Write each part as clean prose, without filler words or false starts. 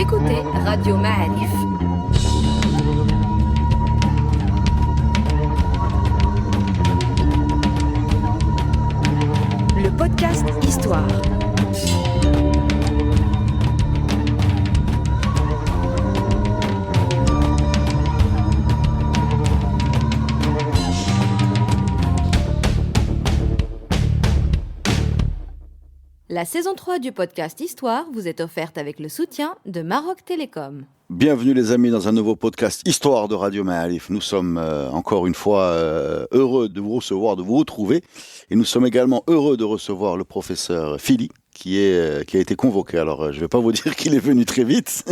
écoutez Radio Ma'arif. Le podcast Histoire. La saison 3 du podcast Histoire vous est offerte avec le soutien de Maroc Télécom. Bienvenue les amis dans un nouveau podcast Histoire de Radio Ma'arif. Nous sommes encore une fois heureux de vous recevoir, de vous retrouver. Et nous sommes également heureux de recevoir le professeur Fili qui a été convoqué. Alors je ne vais pas vous dire qu'il est venu très vite,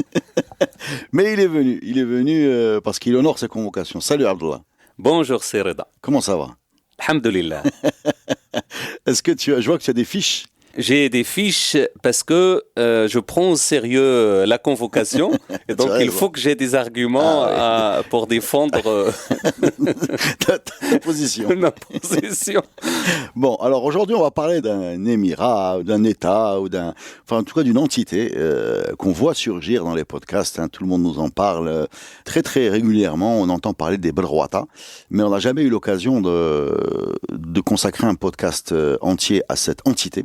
mais il est venu parce qu'il honore ses convocations. Salut Abdullah. Bonjour Sereda. Comment ça va? Alhamdulillah. Est-ce que je vois que tu as des fiches? J'ai des fiches parce que je prends au sérieux la convocation et donc il faut que j'ai des arguments pour défendre ta position. Ma position. Bon, alors aujourd'hui on va parler d'un émirat, d'un État, en tout cas d'une entité qu'on voit surgir dans les podcasts. Tout le monde nous en parle très très régulièrement. On entend parler des Belrouata, mais on n'a jamais eu l'occasion de consacrer un podcast entier à cette entité.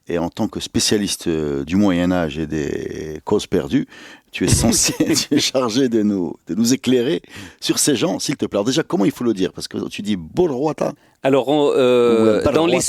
Et en tant que spécialiste du Moyen-Âge et des causes perdues, tu es chargé de nous éclairer sur ces gens, s'il te plaît. Alors déjà, comment il faut le dire? Parce que tu dis Belrouata. Alors, dans les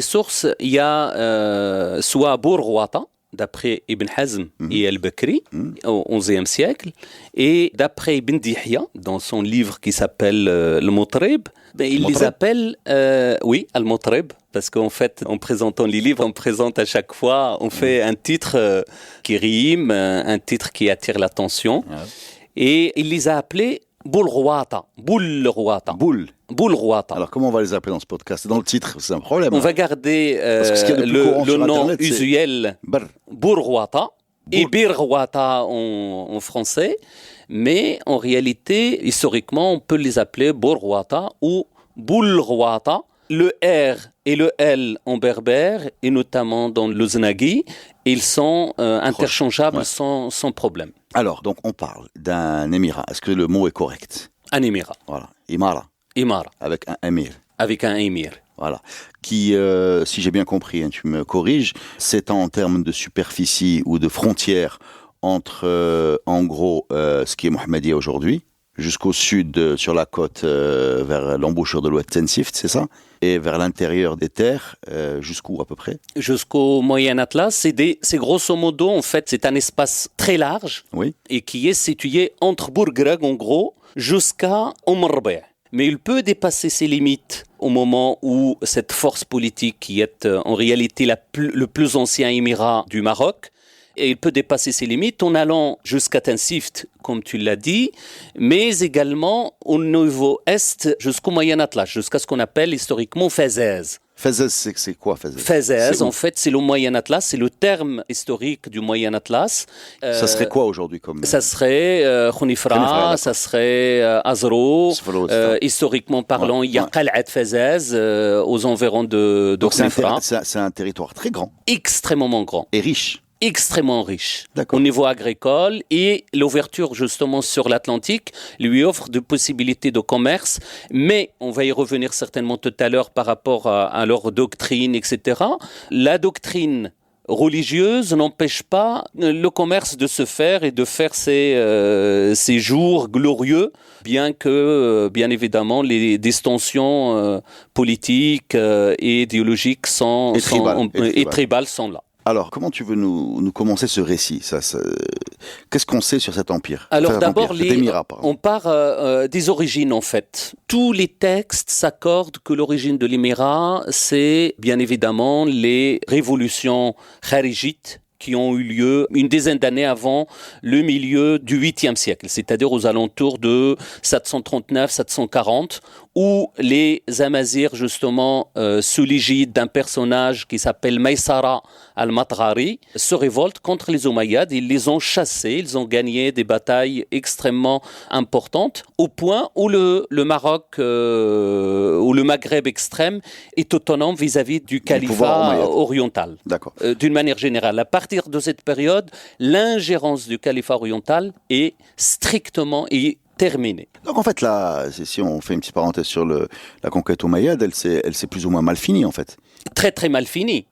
sources, il y a soit Belrouata, d'après Ibn Hazm et Al-Bakri, au XIe siècle, et d'après Ibn Dihya, dans son livre qui s'appelle Le-Motrib, il les appelle, Al-Motrib, parce qu'en fait, en présentant les livres, on présente à chaque fois, on fait un titre qui rime, un titre qui attire l'attention, et il les a appelés Belrouata. Alors comment on va les appeler dans ce podcast? C'est dans le titre, c'est un problème. On va garder le nom usuel Belrouata et Birrouata en français, mais en réalité, historiquement, on peut les appeler Belrouata ou Belrouata. Le R et le L en berbère, et notamment dans le Znagi, ils sont interchangeables sans problème. Alors, donc on parle d'un émirat. Est-ce que le mot est correct? Un émirat. Voilà, Imara. Avec un émir. Voilà. Qui, si j'ai bien compris, tu me corriges, s'étend en termes de superficie ou de frontières entre, en gros, ce qui est Mohammedia aujourd'hui, jusqu'au sud, sur la côte, vers l'embouchure de l'ouest Tensift, c'est ça? Et vers l'intérieur des terres, jusqu'où à peu près? Jusqu'au Moyen Atlas. C'est grosso modo, en fait, c'est un espace très large et qui est situé entre Bourgreg, en gros, jusqu'à Omrbe. Mais il peut dépasser ses limites au moment où cette force politique, qui est en réalité le plus ancien émirat du Maroc, et il peut dépasser ses limites en allant jusqu'à Tensift, comme tu l'as dit, mais également au niveau est jusqu'au Moyen Atlas, jusqu'à ce qu'on appelle historiquement Fezez. Fezez, c'est quoi Fezez? Fezez, en fait, c'est le Moyen Atlas, c'est le terme historique du Moyen Atlas. Ça serait quoi aujourd'hui comme... Ça serait Khounifra, ça serait Azro. Historiquement parlant, il y a Qal'at Fezez aux environs de Khounifra. C'est un territoire très grand. Extrêmement grand. Et riche. Extrêmement riche au niveau agricole, et l'ouverture justement sur l'Atlantique lui offre de possibilités de commerce, mais on va y revenir certainement tout à l'heure par rapport à leur doctrine, etc. La doctrine religieuse n'empêche pas le commerce de se faire et de faire ces jours glorieux, bien que, bien évidemment, les distensions politiques et idéologiques et tribales sont là. Alors, comment tu veux nous commencer ce récit? Qu'est-ce qu'on sait sur cet empire? Alors d'abord, on part des origines en fait. Tous les textes s'accordent que l'origine de l'émirat, c'est bien évidemment les révolutions kharijites qui ont eu lieu une dizaine d'années avant le milieu du 8e siècle, c'est-à-dire aux alentours de 739-740, où les Amazirs, justement, sous l'égide d'un personnage qui s'appelle Maïsara al-Matrari, se révoltent contre les Omeyyades. Ils les ont chassés, ils ont gagné des batailles extrêmement importantes, au point où le Maroc, ou le Maghreb extrême, est autonome vis-à-vis du califat oriental. D'accord. D'une manière générale. À partir partir de cette période, l'ingérence du califat oriental est strictement terminée. Donc en fait, là, si on fait une petite parenthèse sur la conquête omeyyade, elle s'est plus ou moins mal finie en fait. Très très mal fini,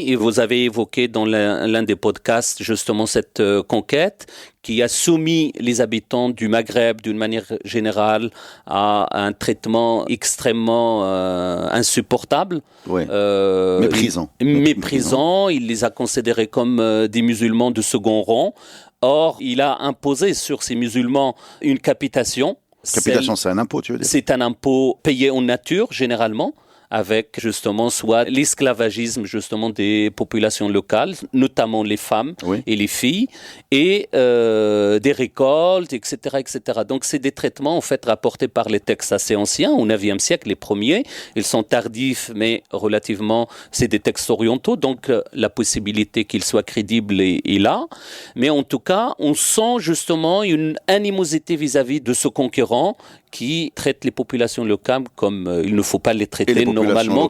et vous avez évoqué dans l'un des podcasts justement cette conquête qui a soumis les habitants du Maghreb d'une manière générale à un traitement extrêmement insupportable. Oui. Méprisant. Il les a considérés comme des musulmans de second rang. Or, il a imposé sur ces musulmans une capitation. Capitation, c'est un impôt, tu veux dire ? C'est un impôt payé en nature, généralement, avec justement soit l'esclavagisme justement des populations locales, notamment les femmes et les filles, et des récoltes, etc., etc. Donc c'est des traitements en fait rapportés par les textes assez anciens, au IXe siècle, les premiers. Ils sont tardifs, mais relativement, c'est des textes orientaux, donc la possibilité qu'ils soient crédibles est là. Mais en tout cas, on sent justement une animosité vis-à-vis de ce conquérant qui traite les populations locales comme il ne faut pas les traiter normalement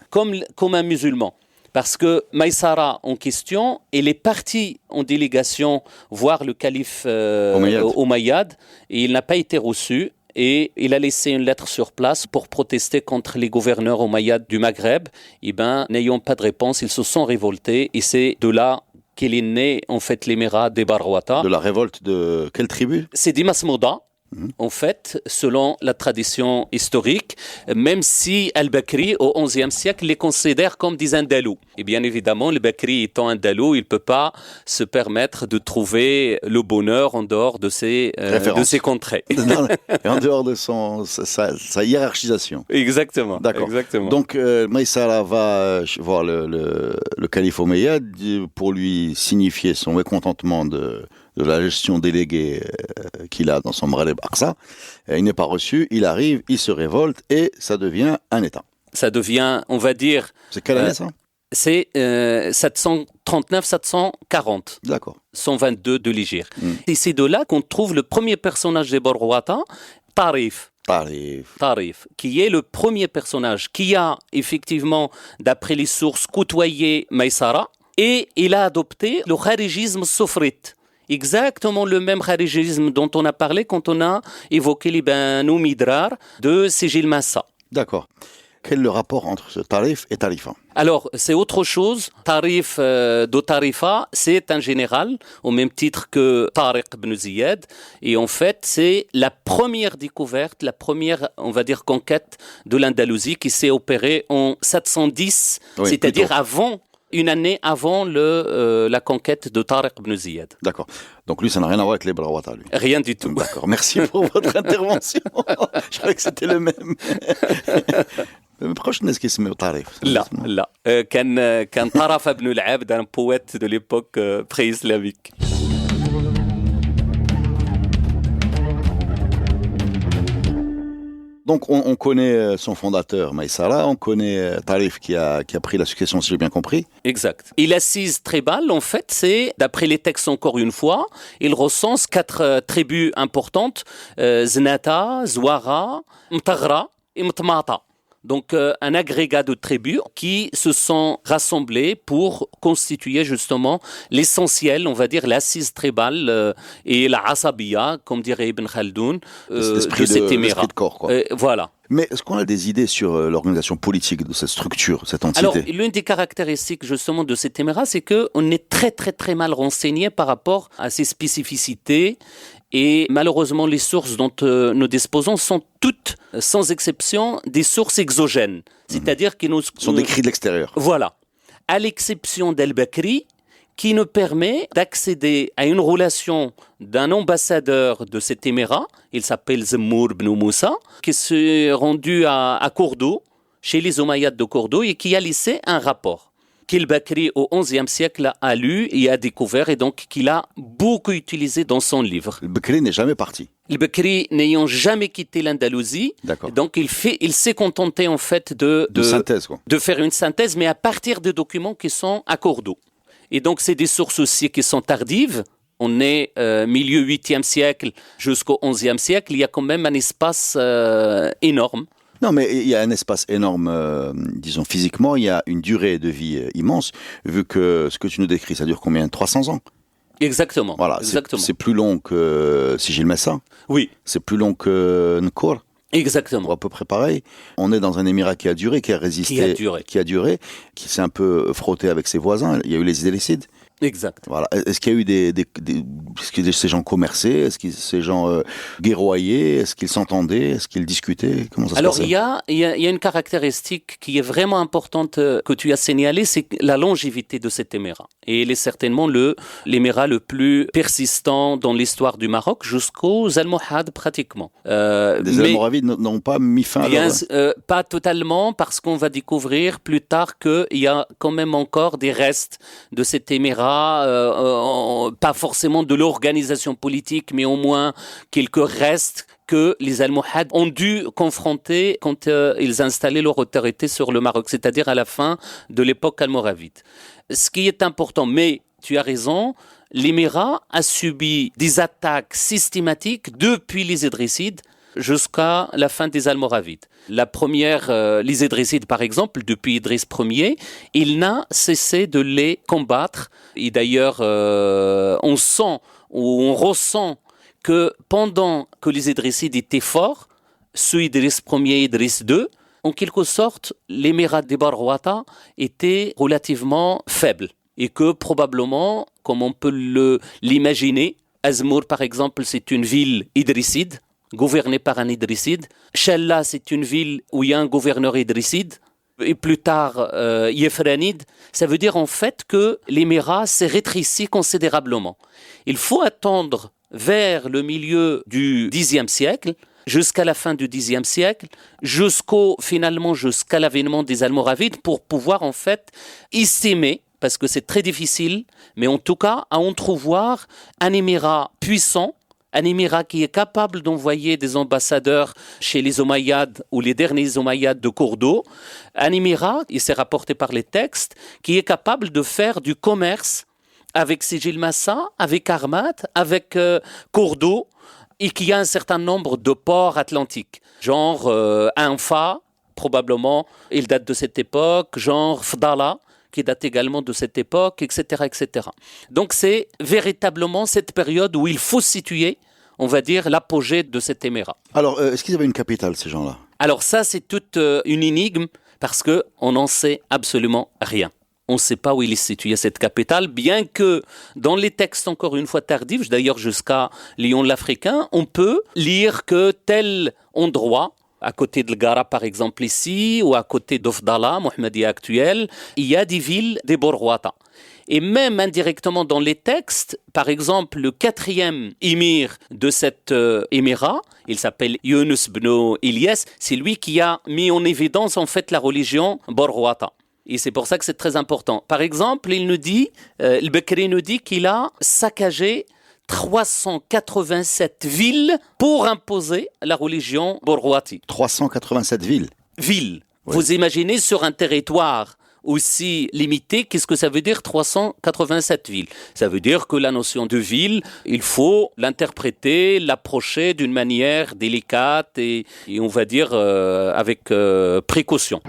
comme un musulman. Parce que Maïsara en question, elle est partie en délégation voir le calife Omeyyade et il n'a pas été reçu. Et il a laissé une lettre sur place pour protester contre les gouverneurs omeyyades du Maghreb. Et n'ayant pas de réponse, ils se sont révoltés et c'est de là qu'il est né en fait l'émirat des Barwata. De la révolte de quelle tribu ? C'est des Masmouda. En fait, selon la tradition historique, même si Al-Bakri, au XIe siècle, les considère comme des Andalous. Et bien évidemment, le Bakri étant Andalou, il ne peut pas se permettre de trouver le bonheur en dehors de ses contrées. Et en dehors de sa hiérarchisation. Exactement. D'accord. Exactement. Donc, Maïsara va voir le calife omeyyade pour lui signifier son mécontentement de la gestion déléguée qu'il a dans son Maghreb Aqsa. Il n'est pas reçu, il arrive, il se révolte et ça devient un État. Ça devient, on va dire... C'est quelle année ça ? C'est 739-740. D'accord. 122 de l'Hégire. Et c'est de là qu'on trouve le premier personnage des Barwata, Tarif, qui est le premier personnage qui a effectivement, d'après les sources, côtoyé Maïsara et il a adopté le kharijisme sofrite. Exactement le même kharijisme dont on a parlé quand on a évoqué les Banu Midrar de Sijil Massa. D'accord. Quel est le rapport entre ce Tarif et Tarifa ? Alors, c'est autre chose. Tarif de Tarifa, c'est un général, au même titre que Tariq ibn Ziyad. Et en fait, c'est la première découverte, la première, on va dire, conquête de l'Andalousie qui s'est opérée en 710, c'est-à-dire une année avant la conquête de Tariq ibn Ziyad. D'accord. Donc lui, ça n'a rien à voir avec les Barwata, lui. Rien du tout. D'accord. Merci pour votre intervention. Je croyais que c'était le même. Pourquoi je n'ai pas اسمه طريف لا كان طرف بن العبد un poète de l'époque pré-islamique. Donc on connaît son fondateur Maïsara, on connaît Tarif qui a pris la succession, si j'ai bien compris. Exact. Et l'assise tribale, en fait, c'est, d'après les textes encore une fois, il recense 4 tribus importantes, Znata, Zouara, Mtaghra et Mtmata. Donc un agrégat de tribus qui se sont rassemblées pour constituer justement l'essentiel, on va dire l'assise tribale et la asabiya, comme dirait Ibn Khaldoun, de cet émirat. L'esprit de corps, quoi. Voilà. Mais est-ce qu'on a des idées sur l'organisation politique de cette structure, cette entité ? Alors, l'une des caractéristiques justement de cet émirat, c'est qu'on est très très très mal renseigné par rapport à ses spécificités. Et malheureusement, les sources dont nous disposons sont toutes, sans exception, des sources exogènes. C'est-à-dire qu'ils sont des cris de l'extérieur. Voilà. À l'exception d'Al-Bakri, qui nous permet d'accéder à une relation d'un ambassadeur de cet émirat, il s'appelle Zemmour ibn Moussa, qui s'est rendu à Cordoue, chez les Omeyyades de Cordoue, et qui a laissé un rapport qu'Al-Bakri au XIe siècle a lu et a découvert et donc qu'il a beaucoup utilisé dans son livre. Al-Bakri n'est jamais parti. Al-Bakri n'ayant jamais quitté l'Andalousie, donc il s'est contenté en fait de synthèse, quoi. De faire une synthèse, mais à partir de documents qui sont à Cordoue. Et donc c'est des sources aussi qui sont tardives. On est milieu 8e siècle jusqu'au 11e siècle. Il y a quand même un espace énorme. Non, mais il y a un espace énorme, disons physiquement, il y a une durée de vie immense, vu que ce que tu nous décris, ça dure combien? 300 ans? Exactement. Voilà, exactement. C'est plus long que Sigil Massa. Oui. C'est plus long que Nkour. Exactement. À peu près pareil. On est dans un émirat qui a duré, qui a résisté, qui s'est un peu frotté avec ses voisins. Il y a eu les Idrissides. Exact. Voilà. Est-ce qu'il y a eu est-ce que ces gens commerçaient? Est-ce que ces gens guerroyaient? Est-ce qu'ils s'entendaient? Est-ce qu'ils discutaient? Comment ça se passait? Alors, il y a une caractéristique qui est vraiment importante que tu as signalée, c'est la longévité de cet émirat. Et il est certainement l'émirat le plus persistant dans l'histoire du Maroc jusqu'aux Almohades pratiquement. Les Almoravides n'ont pas mis fin à leur... Pas totalement, parce qu'on va découvrir plus tard qu'il y a quand même encore des restes de cet émirat. Pas forcément de l'organisation politique, mais au moins quelques restes que les Almohades ont dû confronter quand ils installaient leur autorité sur le Maroc, c'est-à-dire à la fin de l'époque almoravide. Ce qui est important, mais tu as raison, l'émirat a subi des attaques systématiques depuis les Idrissides jusqu'à la fin des Almoravides. La première, les Idrissides par exemple, depuis Idriss Ier, il n'a cessé de les combattre. Et d'ailleurs, on sent ou on ressent que pendant que les Idrissides étaient forts, sous Idriss Ier et Idriss II, en quelque sorte, l'émirat des Barghouata était relativement faible. Et que probablement, comme on peut l'imaginer, Azmour par exemple, c'est une ville idrisside, gouvernée par un idrisside. Chella, c'est une ville où il y a un gouverneur idrisside. Et plus tard, Yefranide. Ça veut dire en fait que l'émirat s'est rétréci considérablement. Il faut attendre vers le milieu du Xe siècle, jusqu'à la fin du Xe siècle, finalement jusqu'à l'avènement des Almoravides, pour pouvoir en fait estimer, parce que c'est très difficile, mais en tout cas à entrevoir un émirat puissant, un émirat qui est capable d'envoyer des ambassadeurs chez les Omeyyades ou les derniers Omeyyades de Cordoue, un émirat, il s'est rapporté par les textes, qui est capable de faire du commerce avec Sigil Massa, avec Armat, avec Cordoue, et qui a un certain nombre de ports atlantiques, genre Anfa, probablement, il date de cette époque, genre Fdala, qui date également de cette époque, etc., etc. Donc c'est véritablement cette période où il faut situer, on va dire, l'apogée de cet émirat. Alors, est-ce qu'ils avaient une capitale, ces gens-là? Alors ça, c'est toute une énigme, parce qu'on n'en sait absolument rien. On ne sait pas où il est situé, cette capitale, bien que dans les textes, encore une fois tardifs, d'ailleurs jusqu'à Lyon l'Africain, on peut lire que tel endroit, à côté de l'Gara par exemple ici, ou à côté d'Ofdala, Mohammedia actuel, il y a des villes des Borghouata. Et même indirectement dans les textes, par exemple, le 4e émir de cet émirat, il s'appelle Yunus ibn Ilyas, c'est lui qui a mis en évidence en fait la religion Borghouata. Et c'est pour ça que c'est très important. Par exemple, le Bekri nous dit qu'il a saccagé 387 villes pour imposer la religion Borghouati. 387 villes. Villes. Oui. Vous imaginez sur un territoire aussi limité, qu'est-ce que ça veut dire 387 villes? Ça veut dire que la notion de ville, il faut l'interpréter, l'approcher d'une manière délicate et on va dire avec précaution.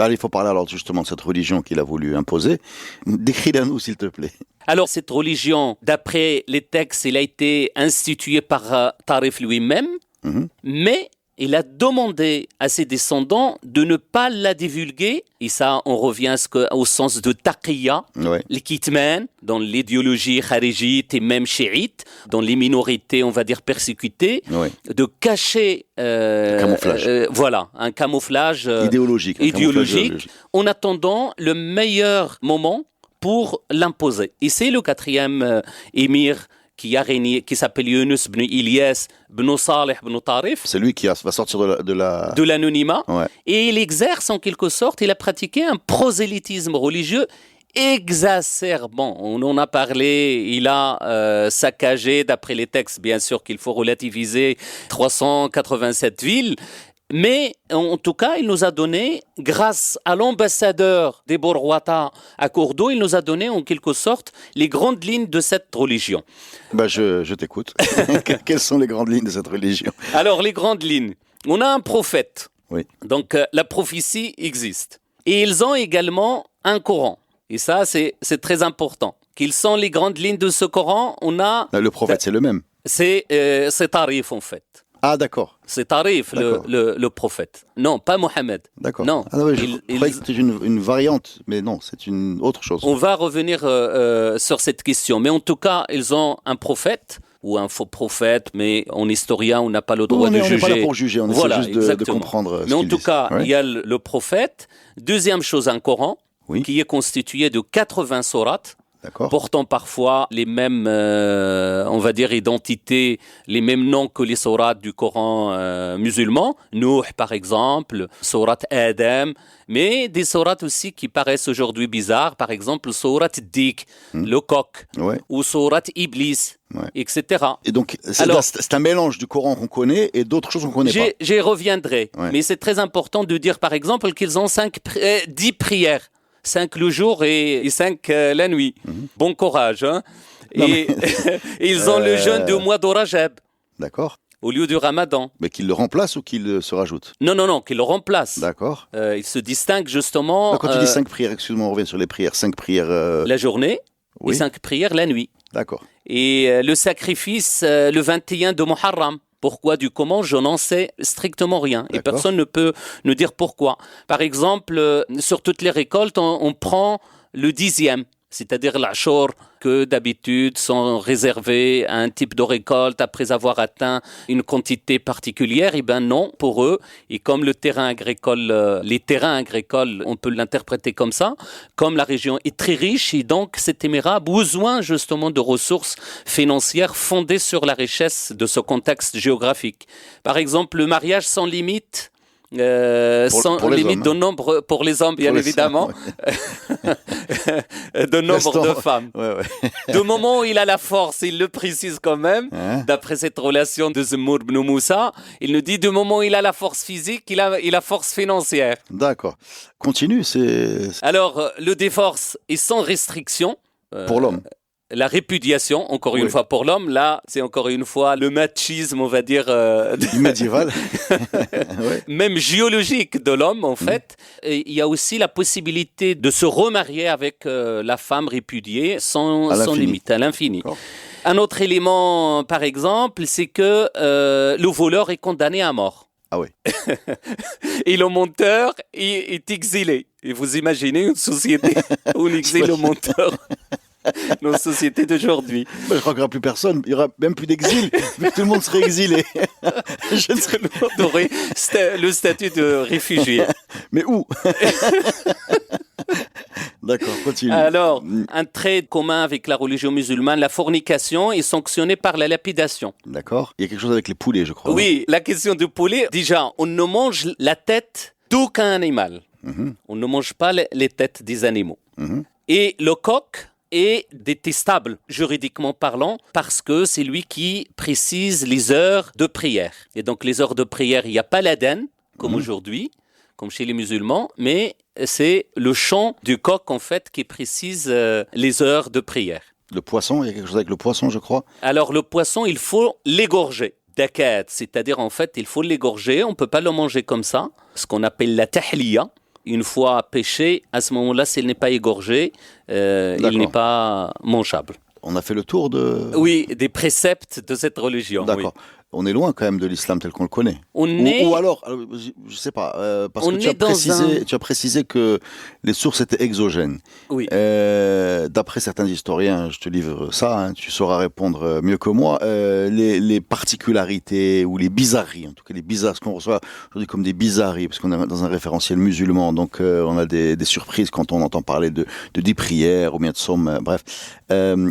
Il faut parler alors justement de cette religion qu'il a voulu imposer. Décris-la-nous, s'il te plaît. Alors, cette religion, d'après les textes, elle a été instituée par Tarif lui-même, mais il a demandé à ses descendants de ne pas la divulguer. Et ça, on revient au sens de taqiyya, les kitman, dans l'idéologie kharijite et même chiite, dans les minorités, on va dire, persécutées, de cacher camouflage. Un camouflage idéologique. En attendant le meilleur moment pour l'imposer. Et c'est le 4e émir qui a régné, qui s'appelle Yunus ibn Ilyas ibn Salih ibn Tarif. C'est lui qui va sortir de l'anonymat. Ouais. Et il exerce en quelque sorte, il a pratiqué un prosélytisme religieux exacerbant. On en a parlé, il a saccagé, d'après les textes, bien sûr qu'il faut relativiser, 387 villes. Mais en tout cas, il nous a donné, grâce à l'ambassadeur des Borwata à Cordoue, il nous a donné en quelque sorte les grandes lignes de cette religion. Je t'écoute. Quelles sont les grandes lignes de cette religion? Alors, les grandes lignes. On a un prophète. Oui. Donc, la prophétie existe. Et ils ont également un Coran. Et ça, c'est très important. Quelles sont les grandes lignes de ce Coran? On a... Le prophète, c'est le même. C'est Tarif, en fait. Ah, d'accord. C'est Tarif, le prophète. Non, pas Mohammed. D'accord. Non. Ah, oui, je croyais que c'était une variante, mais non, c'est une autre chose. On va revenir sur cette question. Mais en tout cas, ils ont un prophète ou un faux prophète, mais en historien, on n'a pas le droit de juger. On n'est pas là pour juger, on essaie juste de comprendre mais en tout cas, il y a le prophète. Deuxième chose, un Coran, qui est constitué de 80 sourates. Portant parfois les mêmes, on va dire, identités, les mêmes noms que les sourates du Coran musulman. Nuh, par exemple, sourate Adam, mais des sourates aussi qui paraissent aujourd'hui bizarres. Par exemple, sourate Dik, le coq, ou sourate Iblis, etc. Et donc, c'est un mélange du Coran qu'on connaît et d'autres choses qu'on ne connaît pas. J'y reviendrai, mais c'est très important de dire, par exemple, qu'ils ont 10 prières. 5 le jour et 5 la nuit. Bon courage. Hein. Et ils ont le jeûne du mois de Rajab. D'accord. Au lieu du Ramadan. Mais qu'ils le remplacent ou qu'ils se rajoutent? Non, qu'ils le remplacent. D'accord. Ils se distinguent justement... Donc, quand tu dis 5 prières, excuse-moi, on revient sur les prières. 5 prières... La journée et 5 prières la nuit. D'accord. Et le sacrifice le 21 de Muharram. Pourquoi du comment, je n'en sais strictement rien. Et personne ne peut nous dire pourquoi. Par exemple, sur toutes les récoltes, on prend le 10e, c'est-à-dire l'ashor, que d'habitude sont réservés à un type de récolte après avoir atteint une quantité particulière. Eh bien non, pour eux, et comme les terrains agricoles, on peut l'interpréter comme ça, comme la région est très riche, et donc cet émirat a besoin justement de ressources financières fondées sur la richesse de ce contexte géographique. Par exemple, le mariage sans limite, sans limite de nombre pour les hommes, bien évidemment, de nombre de femmes. Du moment où il a la force, il le précise quand même, d'après cette relation de Zemmour ibn Moussa, il nous dit du moment où il a la force physique, il a force financière. D'accord. Continue, Alors, le divorce est sans restriction. Pour l'homme. La répudiation, encore une fois pour l'homme, là, c'est encore une fois le machisme, on va dire... médiéval. Même géologique de l'homme, en fait. Et il y a aussi la possibilité de se remarier avec la femme répudiée sans limite, à l'infini. Un autre élément, par exemple, c'est que le voleur est condamné à mort. Ah oui. Et le monteur est exilé. Et vous imaginez une société où on exile le monteur nos sociétés d'aujourd'hui. Je crois qu'il n'y aura plus personne, il n'y aura même plus d'exil, vu que tout le monde serait exilé. On aurait le statut de réfugié. Mais où? D'accord, continue. Alors, un trait commun avec la religion musulmane, la fornication est sanctionnée par la lapidation. D'accord. Il y a quelque chose avec les poulets, je crois. Oui, la question du poulet, déjà, on ne mange la tête d'aucun animal. On ne mange pas les têtes des animaux. Et le coq est détestable, juridiquement parlant, parce que c'est lui qui précise les heures de prière. Et donc, les heures de prière, il n'y a pas l'adhan, comme aujourd'hui, comme chez les musulmans, mais c'est le chant du coq, en fait, qui précise les heures de prière. Le poisson, il y a quelque chose avec le poisson, je crois. Alors, le poisson, il faut l'égorger. Dakat, c'est-à-dire, en fait, il faut l'égorger, on ne peut pas le manger comme ça, ce qu'on appelle la tahliya. Une fois pêché, à ce moment-là, s'il n'est pas égorgé, il n'est pas mangeable. On a fait le tour de... Oui, des préceptes de cette religion. D'accord. Oui. On est loin quand même de l'islam tel qu'on le connaît. Ou alors, je sais pas, parce que tu as précisé que les sources étaient exogènes. Oui. D'après certains historiens, je te livre ça, hein, tu sauras répondre mieux que moi, les particularités ou les bizarreries, en tout cas les bizarres, ce qu'on reçoit aujourd'hui comme des bizarreries, parce qu'on est dans un référentiel musulman, donc on a des surprises quand on entend parler de 10 prières ou bien de psaumes, bref.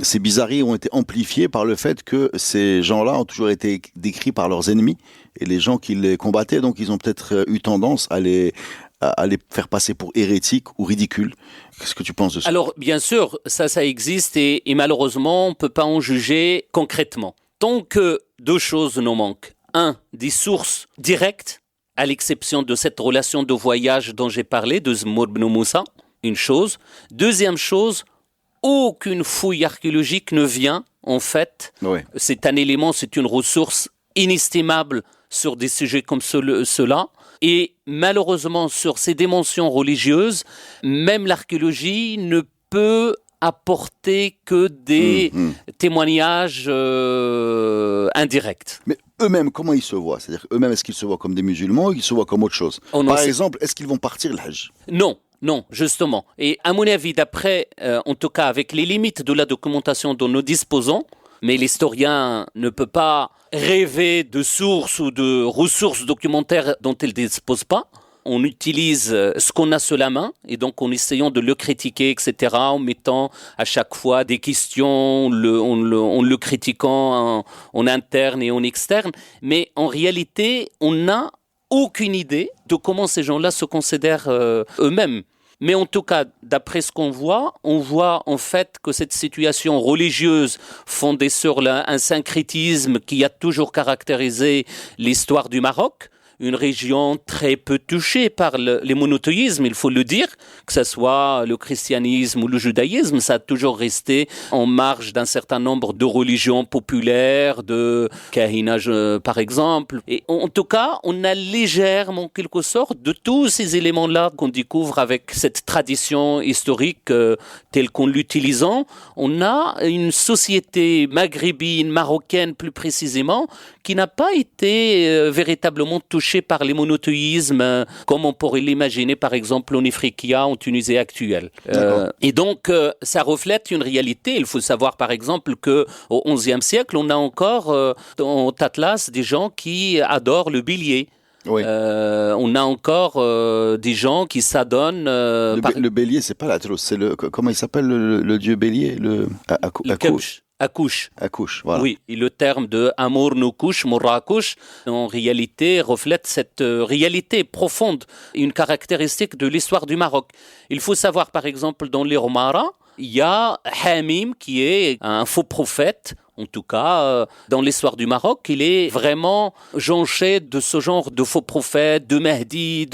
Ces bizarreries ont été amplifiées par le fait que ces gens-là ont toujours été décrits par leurs ennemis et les gens qui les combattaient, donc ils ont peut-être eu tendance à les faire passer pour hérétiques ou ridicules. Qu'est-ce que tu penses de ça? Alors, bien sûr, ça existe et malheureusement, on ne peut pas en juger concrètement. Tant que deux choses nous manquent. Un, des sources directes à l'exception de cette relation de voyage dont j'ai parlé, de Zmour ibn Moussa, une chose. Deuxième chose, aucune fouille archéologique ne vient, en fait. Oui. C'est un élément, c'est une ressource inestimable sur des sujets comme ceux-là. Et malheureusement, sur ces dimensions religieuses, même l'archéologie ne peut apporter que des témoignages indirects. Mais eux-mêmes, comment ils se voient? C'est-à-dire eux-mêmes, est-ce qu'ils se voient comme des musulmans ou ils se voient comme autre chose? Par exemple, est-ce qu'ils vont partir le Hajj? Non, justement. Et à mon avis, d'après, en tout cas avec les limites de la documentation dont nous disposons, mais l'historien ne peut pas rêver de sources ou de ressources documentaires dont il ne dispose pas. On utilise ce qu'on a sous la main et donc en essayant de le critiquer, etc., en mettant à chaque fois des questions, en le critiquant en interne et en externe. Mais en réalité, on n'a aucune idée de comment ces gens-là se considèrent eux-mêmes. Mais en tout cas, d'après ce qu'on voit, on voit en fait que cette situation religieuse fondée sur un syncrétisme qui a toujours caractérisé l'histoire du Maroc, une région très peu touchée par les monothéismes, il faut le dire, que ce soit le christianisme ou le judaïsme, ça a toujours resté en marge d'un certain nombre de religions populaires, de kahinage par exemple. Et en tout cas, on a légèrement, en quelque sorte, de tous ces éléments-là qu'on découvre avec cette tradition historique telle qu'on l'utilisant, on a une société maghrébine, marocaine plus précisément, qui n'a pas été véritablement touchée par les monothéismes, comme on pourrait l'imaginer par exemple en Ifriqiya, en Tunisie actuelle. Et donc, ça reflète une réalité. Il faut savoir par exemple qu'au XIe siècle, on a encore en Atlas des gens qui adorent le bélier. Oui. On a encore des gens qui s'adonnent... Le bélier, c'est pas l'Atros, c'est comment il s'appelle le dieu bélier? Akouch. Akouch, voilà. Oui, et le terme de Amour Noukouch, Mourrakouch, en réalité, reflète cette réalité profonde, une caractéristique de l'histoire du Maroc. Il faut savoir, par exemple, dans les Romara, il y a Hamim, qui est un faux prophète. En tout cas, dans l'histoire du Maroc, il est vraiment jonché de ce genre de faux prophètes, de Mahdi,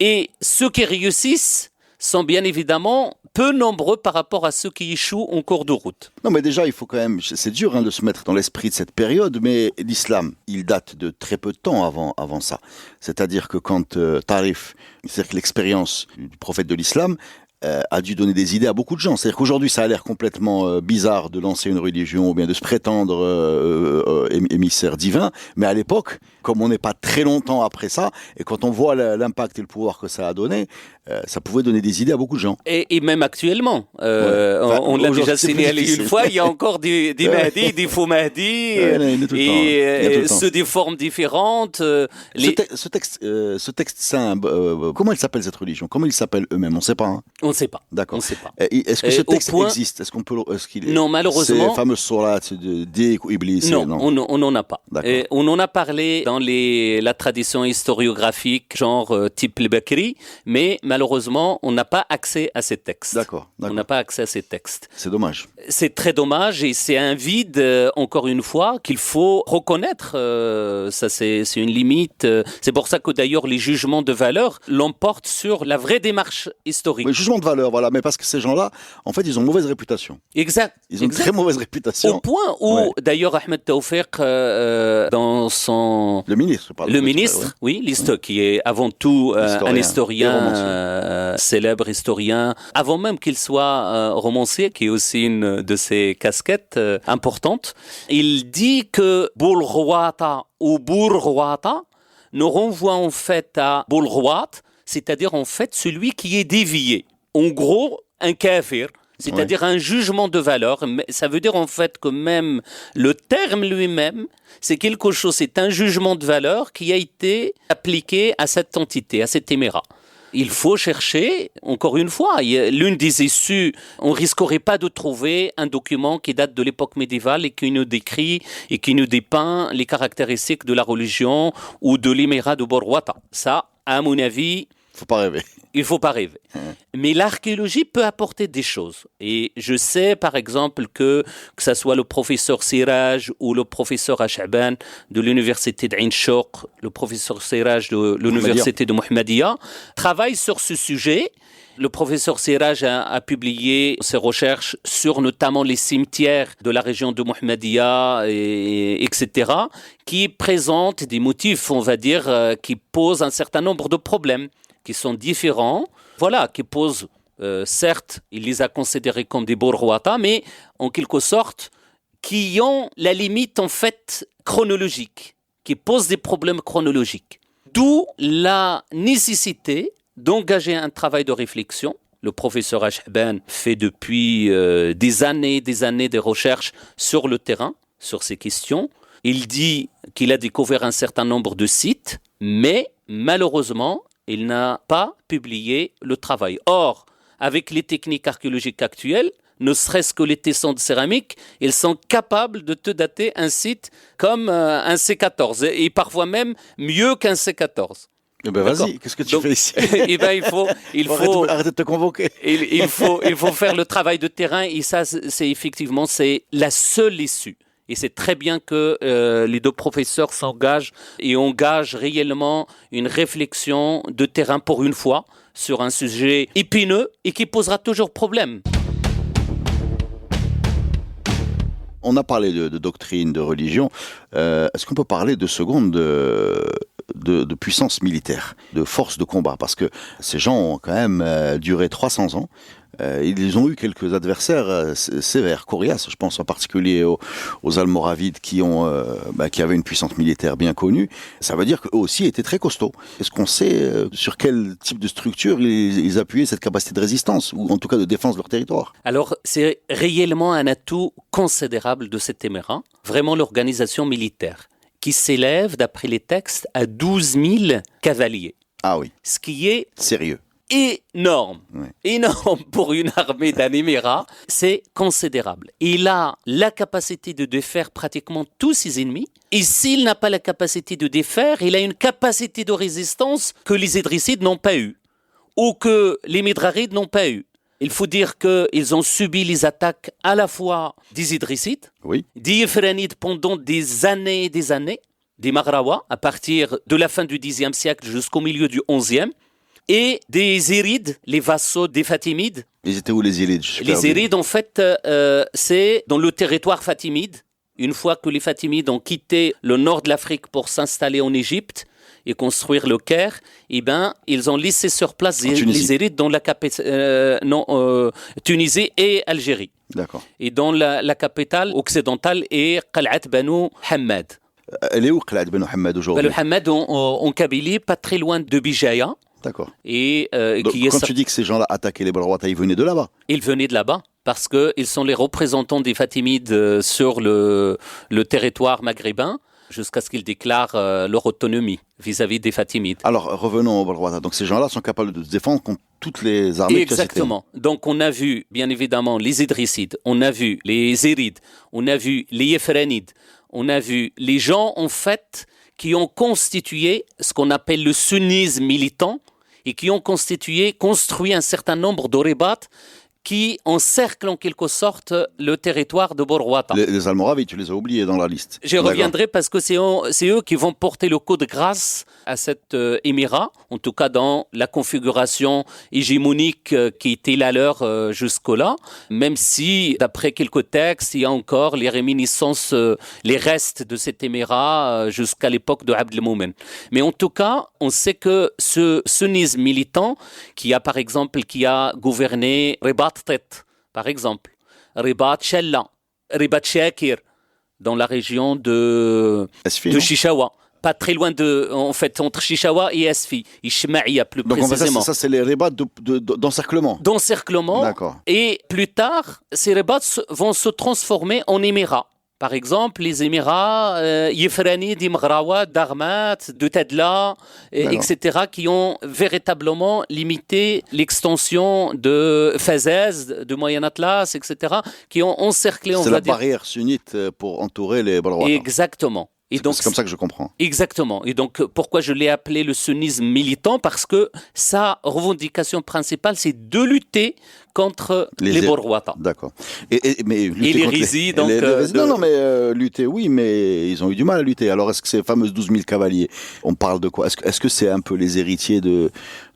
Et ceux qui réussissent sont bien évidemment peu nombreux par rapport à ceux qui échouent en cours de route. Non, mais déjà, il faut quand même... C'est dur de se mettre dans l'esprit de cette période, mais l'islam, il date de très peu de temps avant ça. C'est-à-dire que quand Tarif, c'est-à-dire que l'expérience du prophète de l'islam, a dû donner des idées à beaucoup de gens. C'est-à-dire qu'aujourd'hui, ça a l'air complètement bizarre de lancer une religion ou bien de se prétendre émissaire divin, mais à l'époque, comme on n'est pas très longtemps après ça, et quand on voit l'impact et le pouvoir que ça a donné, ça pouvait donner des idées à beaucoup de gens. Et même actuellement, on l'a déjà signalé une fois, il y a encore des Mahdi, des faux Mahdi, et ceux des formes différentes. Ce texte saint, comment il s'appelle cette religion? Comment ils s'appellent eux-mêmes? On ne sait pas. Hein. On ne sait pas. D'accord. On sait pas. Est-ce que ce texte existe? Est-ce qu'on peut? Non, malheureusement. Ces fameuses sourates de Dik ou Iblis? Non, on n'en a pas. On en a parlé dans la tradition historiographique, genre type le Bakri, mais malheureusement, on n'a pas accès à ces textes. D'accord. On n'a pas accès à ces textes. C'est dommage. C'est très dommage et c'est un vide, encore une fois, qu'il faut reconnaître. Ça, c'est une limite. C'est pour ça que d'ailleurs, les jugements de valeur l'emportent sur la vraie démarche historique. Oui, jugement de valeur, voilà. Mais parce que ces gens-là, en fait, ils ont mauvaise réputation. Exact. Ils ont une très mauvaise réputation. Au point où, d'ailleurs, Ahmed Taoufik, dans son... Le ministre, qui est avant tout un historien, célèbre historien, avant même qu'il soit romancier, qui est aussi une de ses casquettes importantes. Il dit que Boulrouata ou Bourrouata nous renvoie en fait à Boulrouat, c'est-à-dire en fait celui qui est dévié. En gros, un kafir, c'est-à-dire un jugement de valeur. Ça veut dire en fait que même le terme lui-même, c'est quelque chose, c'est un jugement de valeur qui a été appliqué à cette entité, à cette émirat. Il faut chercher, encore une fois, l'une des issues, on ne risquerait pas de trouver un document qui date de l'époque médiévale et qui nous décrit et qui nous dépeint les caractéristiques de la religion ou de l'émirat de Bourrouata. Ça, à mon avis, Faut pas rêver. Il ne faut pas rêver. Mais l'archéologie peut apporter des choses. Et je sais, par exemple, que ce soit le professeur Siraj ou le professeur Achaban de l'université d'Ain Chouk, le professeur Siraj de l'université de Mohammedia, travaillent sur ce sujet. Le professeur Siraj a publié ses recherches sur notamment les cimetières de la région de Mohammedia, etc., qui présentent des motifs, on va dire, qui posent un certain nombre de problèmes, qui sont différents, voilà, qui posent, certes, il les a considérés comme des Borwata, mais en quelque sorte, qui ont la limite, en fait, chronologique, qui posent des problèmes chronologiques. D'où la nécessité d'engager un travail de réflexion. Le professeur Achaban fait depuis des années de recherches sur le terrain, sur ces questions. Il dit qu'il a découvert un certain nombre de sites, mais malheureusement, il n'a pas publié le travail. Or, avec les techniques archéologiques actuelles, ne serait-ce que les tessons de céramique, ils sont capables de te dater un site comme un C14, et parfois même mieux qu'un C14. Eh ben vas-y, qu'est-ce que tu fais ici? Eh ben il faut arrêter de te convoquer. Il faut faire le travail de terrain, et ça, c'est effectivement la seule issue. Et c'est très bien que les deux professeurs s'engagent et engagent réellement une réflexion de terrain pour une fois sur un sujet épineux et qui posera toujours problème. On a parlé de doctrine, de religion. Est-ce qu'on peut parler de seconde de puissance militaire, de force de combat? Parce que ces gens ont quand même duré 300 ans. Ils ont eu quelques adversaires sévères, coriaces. Je pense en particulier aux Almoravides qui avaient une puissance militaire bien connue. Ça veut dire qu'eux aussi étaient très costauds. Est-ce qu'on sait sur quel type de structure ils appuyaient cette capacité de résistance, ou en tout cas de défense de leur territoire? Alors, c'est réellement un atout considérable de cet émirat, vraiment l'organisation militaire, qui s'élève, d'après les textes, à 12 000 cavaliers. Ah oui. Ce qui est sérieux. Énorme, ouais. Énorme pour une armée d'un émirat, c'est considérable. Il a la capacité de défaire pratiquement tous ses ennemis, et s'il n'a pas la capacité de défaire, il a une capacité de résistance que les Idrissides n'ont pas eue, ou que les Midrarides n'ont pas eue. Il faut dire qu'ils ont subi les attaques à la fois des Idrissides, oui, des Yéfranides pendant des années, des Maghrawa, à partir de la fin du Xe siècle jusqu'au milieu du XIe, et des Zérides, les vassaux des Fatimides. Ils étaient où les Zérides? Les Zérides, en fait, c'est dans le territoire fatimide. Une fois que les Fatimides ont quitté le nord de l'Afrique pour s'installer en Égypte et construire le Caire, eh ben, ils ont laissé sur place les Zérides dans la Tunisie et Algérie. D'accord. Et dans la capitale occidentale est Qal'at Banu Hammad. Elle est où Qal'at Banu Hammad aujourd'hui? Banu Hammad en Kabylie, pas très loin de Bijaya. D'accord. Et donc, quand tu dis que ces gens-là attaquaient les Balrouata, ils venaient de là-bas? Ils venaient de là-bas parce qu'ils sont les représentants des Fatimides sur le territoire maghrébin jusqu'à ce qu'ils déclarent leur autonomie vis-à-vis des Fatimides. Alors, revenons aux Balrouata. Donc, ces gens-là sont capables de se défendre contre toutes les armées. Exactement. Donc, on a vu, bien évidemment, les Idrissides, on a vu les Zérides, on a vu les Yéfranides, on a vu les gens, en fait, qui ont constitué ce qu'on appelle le sunnisme militant, et qui ont construit un certain nombre de ribats qui encerclent en quelque sorte le territoire de Borwata. Les Almoravides, tu les as oubliés dans la liste. Je reviendrai parce que c'est eux qui vont porter le coup de grâce à cet émirat, en tout cas dans la configuration hégémonique qui était la leur jusque-là, même si, d'après quelques textes, il y a encore les réminiscences, les restes de cet émirat jusqu'à l'époque de Abd el-Moumen. Mais en tout cas, on sait que ce sunnisme militant, qui a gouverné Ribat Tet, par exemple, Ribat Shella, Ribat Shakir, dans la région de Chichawa. Pas très loin entre Chichawa et Asfi, Ishmaïa plus précisément. Donc ça c'est les ribats d'encerclement. D'encerclement. D'accord. Et plus tard, ces ribats vont se transformer en émirats. Par exemple, les émirats Yéfrani, d'Imrawa, d'Armat, de Tadla, etc., qui ont véritablement limité l'extension de Fazaz, de Moyen Atlas, etc., qui ont encerclé, c'est la barrière sunnite pour entourer les Balrouata. Exactement. Et donc, c'est comme ça que je comprends. Exactement. Et donc, pourquoi je l'ai appelé le sunnisme militant? Parce que sa revendication principale, c'est de lutter contre les Borwata. D'accord. Mais l'hérésie, donc... Non, mais lutter, oui, mais ils ont eu du mal à lutter. Alors, est-ce que ces fameuses 12 000 cavaliers, on parle de quoi? Est-ce que c'est un peu les héritiers de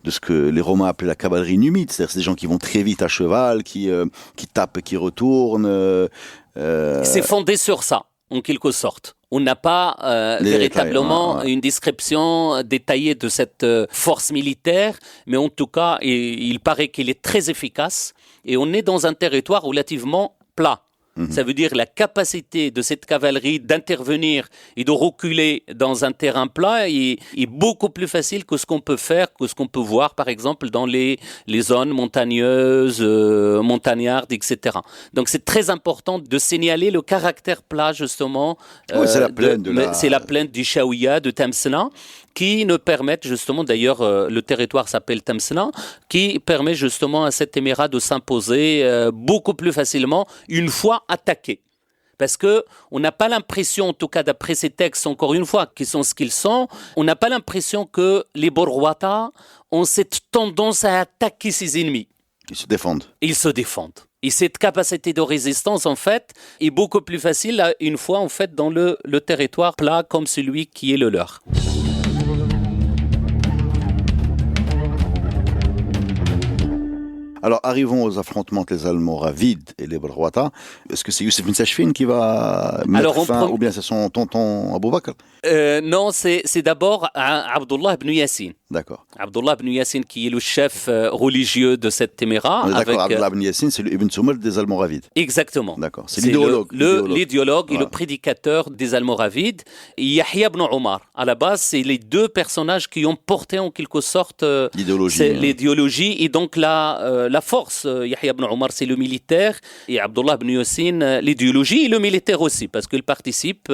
ce que les Romains appelaient la cavalerie numide? C'est-à-dire c'est des gens qui vont très vite à cheval, qui tapent et qui retournent. C'est fondé sur ça, en quelque sorte. On n'a pas véritablement une description détaillée de cette force militaire, mais en tout cas, il paraît qu'il est très efficace et on est dans un territoire relativement plat. Ça veut dire la capacité de cette cavalerie d'intervenir et de reculer dans un terrain plat est beaucoup plus facile que ce qu'on peut faire, que ce qu'on peut voir par exemple dans les zones montagneuses, montagnardes, etc. Donc c'est très important de signaler le caractère plat justement. Oui, c'est la plaine c'est la plaine du Chaouia, de Tamsna, qui nous permettent justement, d'ailleurs le territoire s'appelle Tamsna, qui permet justement à cet émirat de s'imposer beaucoup plus facilement une fois attaqué. Parce que on n'a pas l'impression, en tout cas d'après ces textes, encore une fois, qui sont ce qu'ils sont, on n'a pas l'impression que les Borwata ont cette tendance à attaquer ses ennemis. Ils se défendent. Ils se défendent. Et cette capacité de résistance, en fait, est beaucoup plus facile une fois, en fait, dans le territoire plat comme celui qui est le leur. Alors, arrivons aux affrontements entre les Almoravides et les Borwata. Est-ce que c'est Youssef Ben Sachfin qui va mettre fin, ou bien c'est son tonton Abou Bakr? Non, c'est d'abord Abdullah ibn Yassin. D'accord. Abdullah ibn Yassin qui est le chef religieux de cet émirat. D'accord, Abdullah ibn Yassin, c'est l'Ibn Soumel des Almoravides. Exactement. D'accord, c'est l'idéologue. L'idéologue et le prédicateur des Almoravides. Yahya ibn Omar. À la base, c'est les deux personnages qui ont porté en quelque sorte l'idéologie et donc la force. Yahya ibn Omar, c'est le militaire et Abdullah ibn Yassin, l'idéologie et le militaire aussi, parce qu'il participe.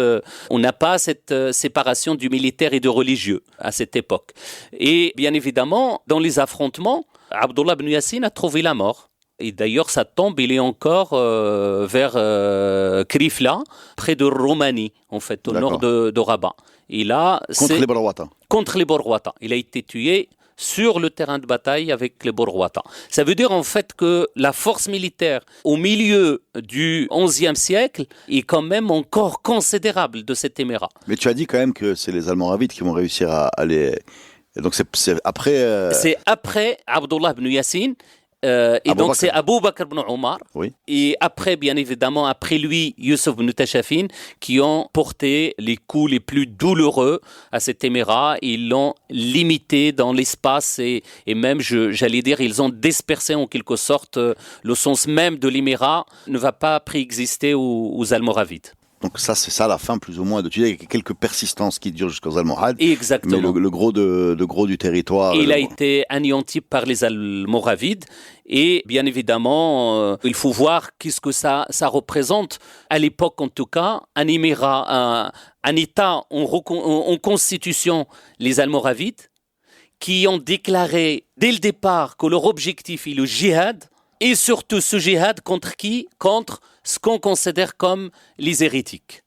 On n'a pas cette séparation du militaire et du religieux à cette époque. Et bien évidemment, dans les affrontements, Abdullah ibn Yassin a trouvé la mort. Et d'ailleurs, sa tombe, il est encore vers Krifla, près de Roumanie, en fait, au nord de Rabat. Et là, contre les Borwata. Contre les Borwata. Il a été tué sur le terrain de bataille avec les Borwata. Ça veut dire en fait que la force militaire au milieu du XIe siècle est quand même encore considérable de cet émirat. Mais tu as dit quand même que c'est les Almoravides qui vont réussir à aller... Donc c'est après... C'est après Abdullah ibn Yassin. Et donc c'est Abou Bakr ibn Omar. Oui. Et après, bien évidemment, après lui, Youssef ibn Tashafin, qui ont porté les coups les plus douloureux à cet émirat. Ils l'ont limité dans l'espace et même, j'allais dire, ils ont dispersé en quelque sorte le sens même de l'émirat ne va pas préexister aux Almoravides. Donc ça, c'est ça la fin plus ou moins. Tu dis, il y a quelques persistances qui durent jusqu'aux Almohades. Exactement. Mais le gros du territoire... Il a été anéanti par les Almoravides. Et bien évidemment, il faut voir qu'est-ce que ça représente. À l'époque, en tout cas, un émirat, un État en constitution, les Almoravides, qui ont déclaré dès le départ que leur objectif est le djihad. Et surtout ce djihad contre qui? Contre ce qu'on considère comme les hérétiques.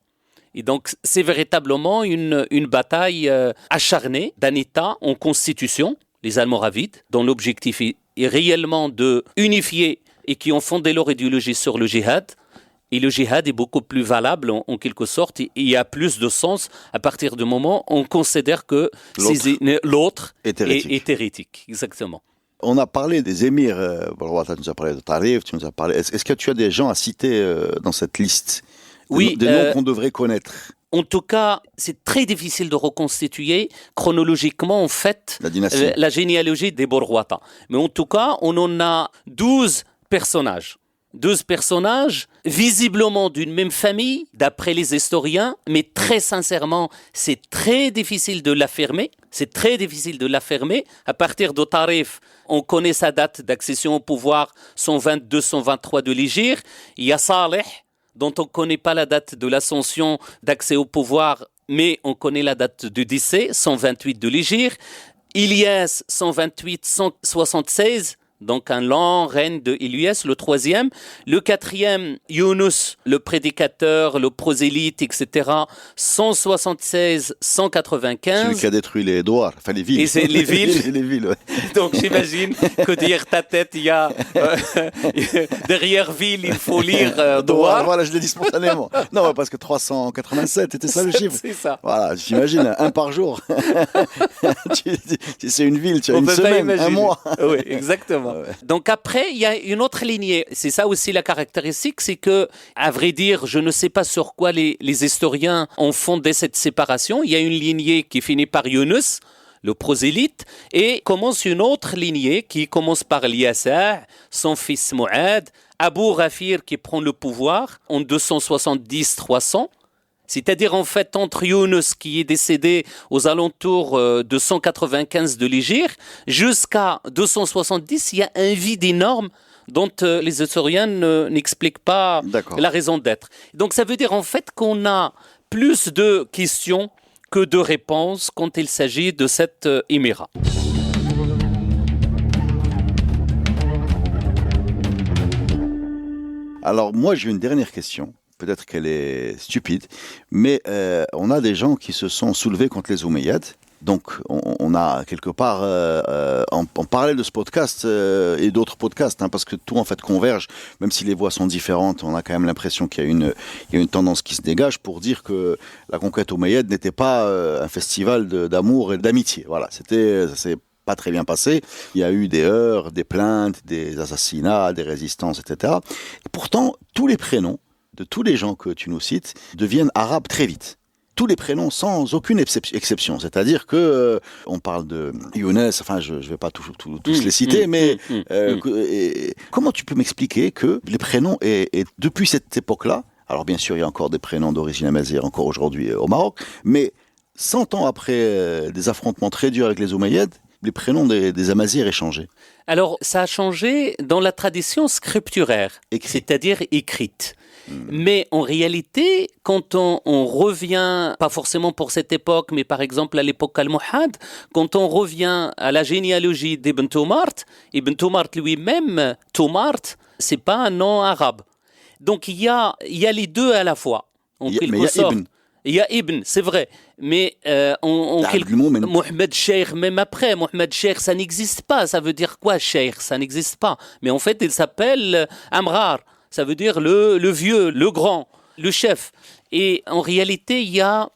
Et donc c'est véritablement une bataille acharnée d'un État en constitution, les Almoravides, dont l'objectif est réellement de unifier et qui ont fondé leur idéologie sur le djihad. Et le djihad est beaucoup plus valable en quelque sorte et il y a plus de sens à partir du moment où on considère que l'autre est hérétique. Exactement. On a parlé des émirs, tu nous as parlé de Tarif, tu nous as parlé... Est-ce que tu as des gens à citer dans cette liste? Oui. Des noms qu'on devrait connaître? En tout cas, c'est très difficile de reconstituer chronologiquement, en fait, la généalogie des Borwata. Mais en tout cas, on en a 12 personnages. 12 personnages, visiblement d'une même famille, d'après les historiens, mais très sincèrement, c'est très difficile de l'affirmer. C'est très difficile de l'affirmer. À partir de Tarif, on connaît sa date d'accession au pouvoir, 122-123 de l'Hégire. Il y a Saleh, dont on ne connaît pas la date de l'ascension d'accès au pouvoir, mais on connaît la date du décès, 128 de l'Hégire. Ilyas, 128-176 Donc un long règne de Ilyas, le troisième. Le quatrième, Yunus, le prédicateur, le prosélyte, etc. 176-195. Celui qui a détruit les douars, enfin les villes. Et c'est les villes. les villes, ouais. Donc j'imagine que derrière ta tête, il y a derrière ville, il faut lire douar. Voilà, je l'ai dit spontanément. Non, parce que 387, c'était ça le chiffre. C'est ça. Voilà, j'imagine, un par jour. Si c'est une ville, tu as une semaine, un mois. Oui, exactement. Ouais. Donc après, il y a une autre lignée. C'est ça aussi la caractéristique, c'est que, à vrai dire, je ne sais pas sur quoi les historiens ont fondé cette séparation. Il y a une lignée qui finit par Yunus, le prosélyte, et commence une autre lignée qui commence par Lyasa, son fils Mu'ad, Abu Rafir qui prend le pouvoir en 270-300. C'est-à-dire, en fait, entre Yunus, qui est décédé aux alentours de 195 de l'Hégire, jusqu'à 270, il y a un vide énorme dont les historiens n'expliquent pas la raison d'être. Donc, ça veut dire, en fait, qu'on a plus de questions que de réponses quand il s'agit de cet émirat. Alors, moi, j'ai une dernière question. Peut-être qu'elle est stupide, mais on a des gens qui se sont soulevés contre les Omeyyades. Donc, on a quelque part, en parallèle de ce podcast et d'autres podcasts, parce que tout en fait converge, même si les voix sont différentes, on a quand même l'impression qu'il y a une tendance qui se dégage pour dire que la conquête omeyyade n'était pas un festival d'amour et d'amitié. Voilà, ça s'est pas très bien passé. Il y a eu des heurts, des plaintes, des assassinats, des résistances, etc. Et pourtant, tous les prénoms de tous les gens que tu nous cites deviennent arabes très vite. Tous les prénoms sans aucune exception. C'est-à-dire que on parle de Younes, enfin je vais pas tous les citer, mais comment tu peux m'expliquer que les prénoms et depuis cette époque-là, alors bien sûr il y a encore des prénoms d'origine amazigh encore aujourd'hui au Maroc, mais 100 ans après des affrontements très durs avec les Omeyyades, les prénoms des Amazirs aient changé. Alors ça a changé dans la tradition scripturaire, c'est-à-dire écrite. Mais en réalité, quand on revient, pas forcément pour cette époque, mais par exemple à l'époque almohade, quand on revient à la généalogie d'Ibn Tumart lui-même, Tumart, c'est pas un nom arabe. Donc il y a les deux à la fois, en quelque sorte. Il y a Ibn, c'est vrai, mais Mohamed Cheikh, même après, Mohamed Cheikh, ça n'existe pas. Ça veut dire quoi, Cheikh? Ça n'existe pas. Mais en fait, il s'appelle Amrar. Ça veut dire le vieux, le grand, le chef. Et en réalité, il y a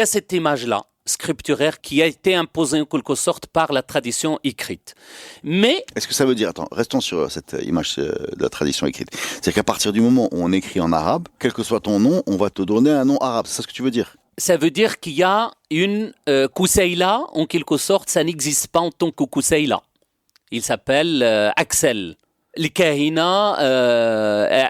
cette image-là, scripturaire, qui a été imposée en quelque sorte par la tradition écrite. Mais... Est-ce que ça veut dire, restons sur cette image de la tradition écrite. C'est qu'à partir du moment où on écrit en arabe, quel que soit ton nom, on va te donner un nom arabe. C'est ça ce que tu veux dire? Ça veut dire qu'il y a une Kousseïla, en quelque sorte, ça n'existe pas en tant que Kousseïla. Il s'appelle Axel. L'Kahina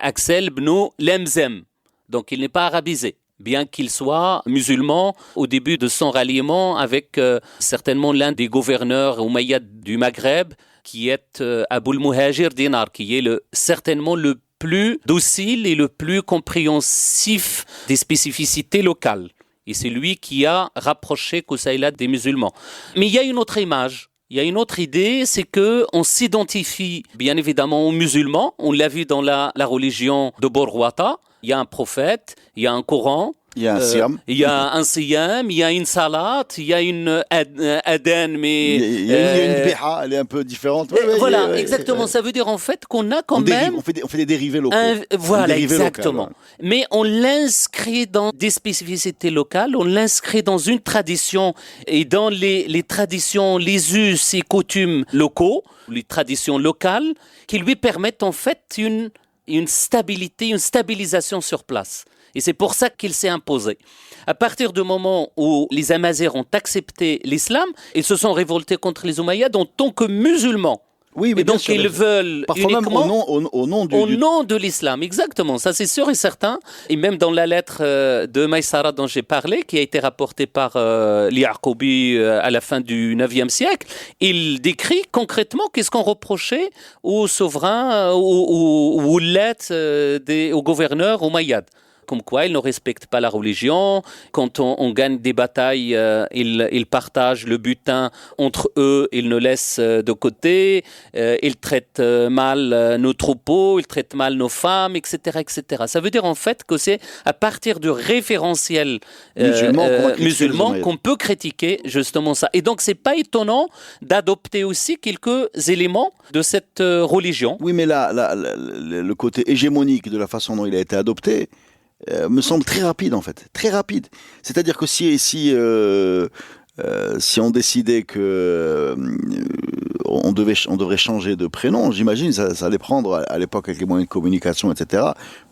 Axel Bnou Lemzem. Donc il n'est pas arabisé, bien qu'il soit musulman au début de son ralliement avec certainement l'un des gouverneurs omeyyades du Maghreb, qui est Aboul Muhajir Dinar, qui est certainement le plus docile et le plus compréhensif des spécificités locales. Et c'est lui qui a rapproché Kousseïla des musulmans. Mais il y a une autre image. Il y a une autre idée, c'est qu'on s'identifie bien évidemment aux musulmans. On l'a vu dans la religion de Borwata. Il y a un prophète, il y a un Coran. Il y a un siyam. Il y a un siyam, il y a une salat, il y a une adhan, mais... Il y a une biha, elle est un peu différente. Voilà, exactement. Ça veut dire en fait qu'on a quand même... On fait des dérivés locaux. Voilà, exactement. Local, ouais. Mais on l'inscrit dans des spécificités locales, on l'inscrit dans une tradition et dans les traditions, les us et coutumes locaux, les traditions locales, qui lui permettent en fait une stabilité, une stabilisation sur place. Et c'est pour ça qu'il s'est imposé. À partir du moment où les Amazirs ont accepté l'islam, ils se sont révoltés contre les Omeyyades en tant que musulmans. Oui, et donc ils veulent parfois uniquement même au nom de l'islam, exactement, ça c'est sûr et certain. Et même dans la lettre de Maïsara dont j'ai parlé, qui a été rapportée par l'Yaqoubi à la fin du 9e siècle, il décrit concrètement qu'est-ce qu'on reprochait aux souverains, aux gouverneurs omeyyades. comme quoi ils ne respectent pas la religion. Quand on gagne des batailles, ils partagent le butin entre eux, ils nous laissent de côté, ils traitent mal nos troupeaux, ils traitent mal nos femmes, etc., etc. Ça veut dire en fait que c'est à partir du référentiel musulman qu'on peut critiquer justement ça. Et donc c'est pas étonnant d'adopter aussi quelques éléments de cette religion. Oui, mais là, le côté hégémonique de la façon dont il a été adopté me semble très rapide en fait, très rapide. C'est-à-dire que si on décidait que on devrait changer de prénom, j'imagine ça allait prendre à l'époque avec les moyens de communication, etc.,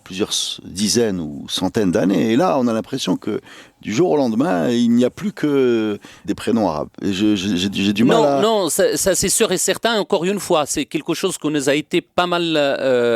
plusieurs dizaines ou centaines d'années. Et là, on a l'impression que du jour au lendemain, il n'y a plus que des prénoms arabes. Et j'ai du mal à... Non, ça c'est sûr et certain. Encore une fois, c'est quelque chose qui nous a été pas mal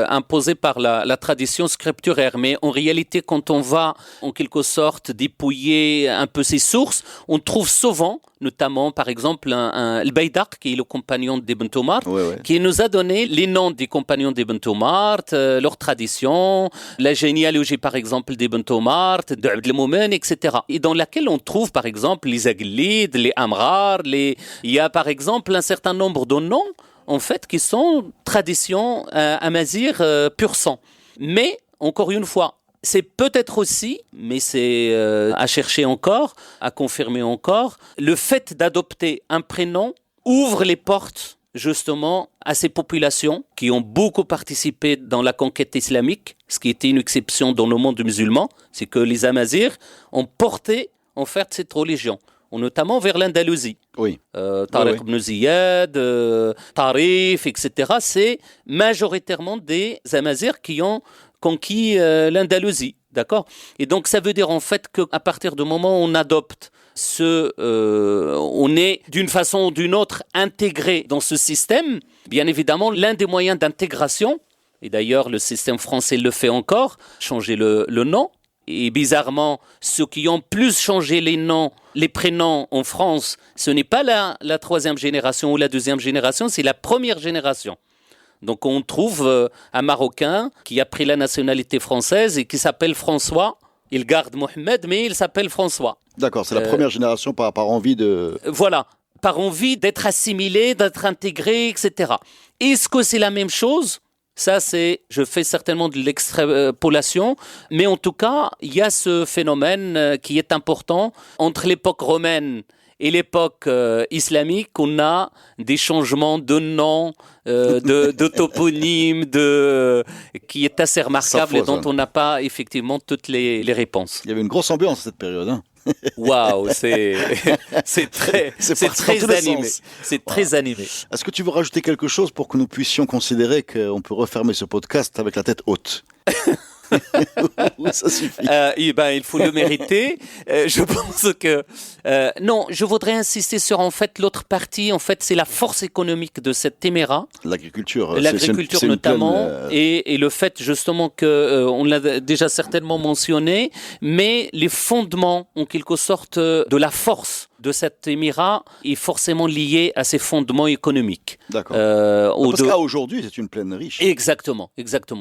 imposé par la tradition scripturaire. Mais en réalité, quand on va, en quelque sorte, dépouiller un peu ses sources, on trouve souvent, notamment, par exemple, Al-Baydaq, qui est le compagnon d'Ibn Tumart, qui nous a donné les noms des compagnons d'Ibn Tumart, leur tradition, la généalogie, par exemple, d'Ibn Tumart, d'Abd al-Moumen, etc. Et dans laquelle on trouve, par exemple, les Aglides, les Amrar, il y a, par exemple, un certain nombre de noms, en fait, qui sont traditions amazigh pur sang. Mais, encore une fois, c'est peut-être aussi, mais c'est à chercher encore, à confirmer encore, le fait d'adopter un prénom ouvre les portes justement à ces populations qui ont beaucoup participé dans la conquête islamique, ce qui était une exception dans le monde musulman, c'est que les Amazirs ont porté en fait cette religion, notamment vers l'Andalousie. Oui. Tariq ibn Ziyad, Tarif, etc. C'est majoritairement des Amazirs qui ont conquis l'Andalousie, d'accord ? Et donc ça veut dire en fait qu'à partir du moment où on adopte on est d'une façon ou d'une autre intégré dans ce système, bien évidemment l'un des moyens d'intégration, et d'ailleurs le système français le fait encore, changer le nom. Et bizarrement, ceux qui ont plus changé les noms, les prénoms en France, ce n'est pas la troisième génération ou la deuxième génération, c'est la première génération. Donc on trouve un Marocain qui a pris la nationalité française et qui s'appelle François. Il garde Mohamed, mais il s'appelle François. D'accord, c'est la première génération par envie de... Voilà, par envie d'être assimilé, d'être intégré, etc. Est-ce que c'est la même chose ? Ça, je fais certainement de l'extrapolation, mais en tout cas, il y a ce phénomène qui est important. Entre l'époque romaine et l'époque islamique, on a des changements de noms, de toponymes, qui est assez remarquable et dont on n'a pas effectivement toutes les réponses. Il y avait une grosse ambiance à cette période, hein. Waouh, c'est très animé. C'est très animé. Est-ce que tu veux rajouter quelque chose pour que nous puissions considérer qu'on peut refermer ce podcast avec la tête haute? Ça suffit. Il faut le mériter. Je pense que non. Je voudrais insister sur en fait l'autre partie. En fait, c'est la force économique de cette émirat. L'agriculture notamment, et le fait justement que on l'a déjà certainement mentionné, mais les fondements en quelque sorte de la force de cet émirat est forcément lié à ses fondements économiques. D'accord. Parce qu'aujourd'hui, c'est une plaine riche. Exactement.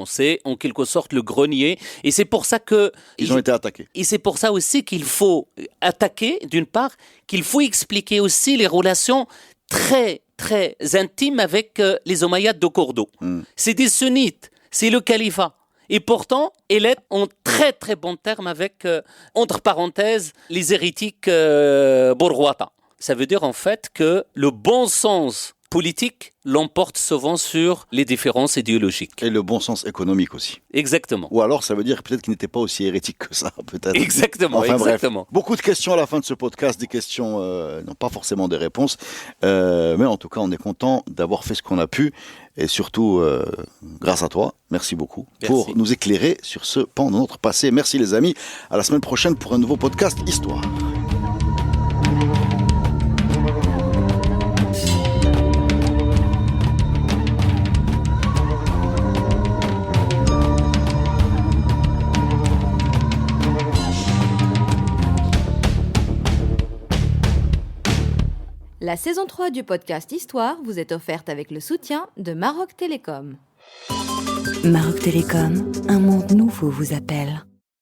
C'est en quelque sorte le grenier. Et c'est pour ça que... Ils ont été attaqués. Et c'est pour ça aussi qu'il faut attaquer, d'une part, qu'il faut expliquer aussi les relations très, très intimes avec les Omeyyades de Cordoue. C'est des sunnites, c'est le califat. Et pourtant, elle est en très très bon terme avec, entre parenthèses, les hérétiques Borwata. Ça veut dire en fait que le bon sens politique l'emporte souvent sur les différences idéologiques. Et le bon sens économique aussi. Exactement. Ou alors ça veut dire peut-être qu'il n'était pas aussi hérétique que ça, peut-être. Exactement, exactement. Bref, beaucoup de questions à la fin de ce podcast, des questions, non pas forcément des réponses, mais en tout cas on est content d'avoir fait ce qu'on a pu, et surtout grâce à toi, merci beaucoup pour nous éclairer sur ce pan de notre passé. Merci les amis, à la semaine prochaine pour un nouveau podcast Histoire. La saison 3 du podcast Histoire vous est offerte avec le soutien de Maroc Télécom. Maroc Télécom, un monde nouveau vous appelle.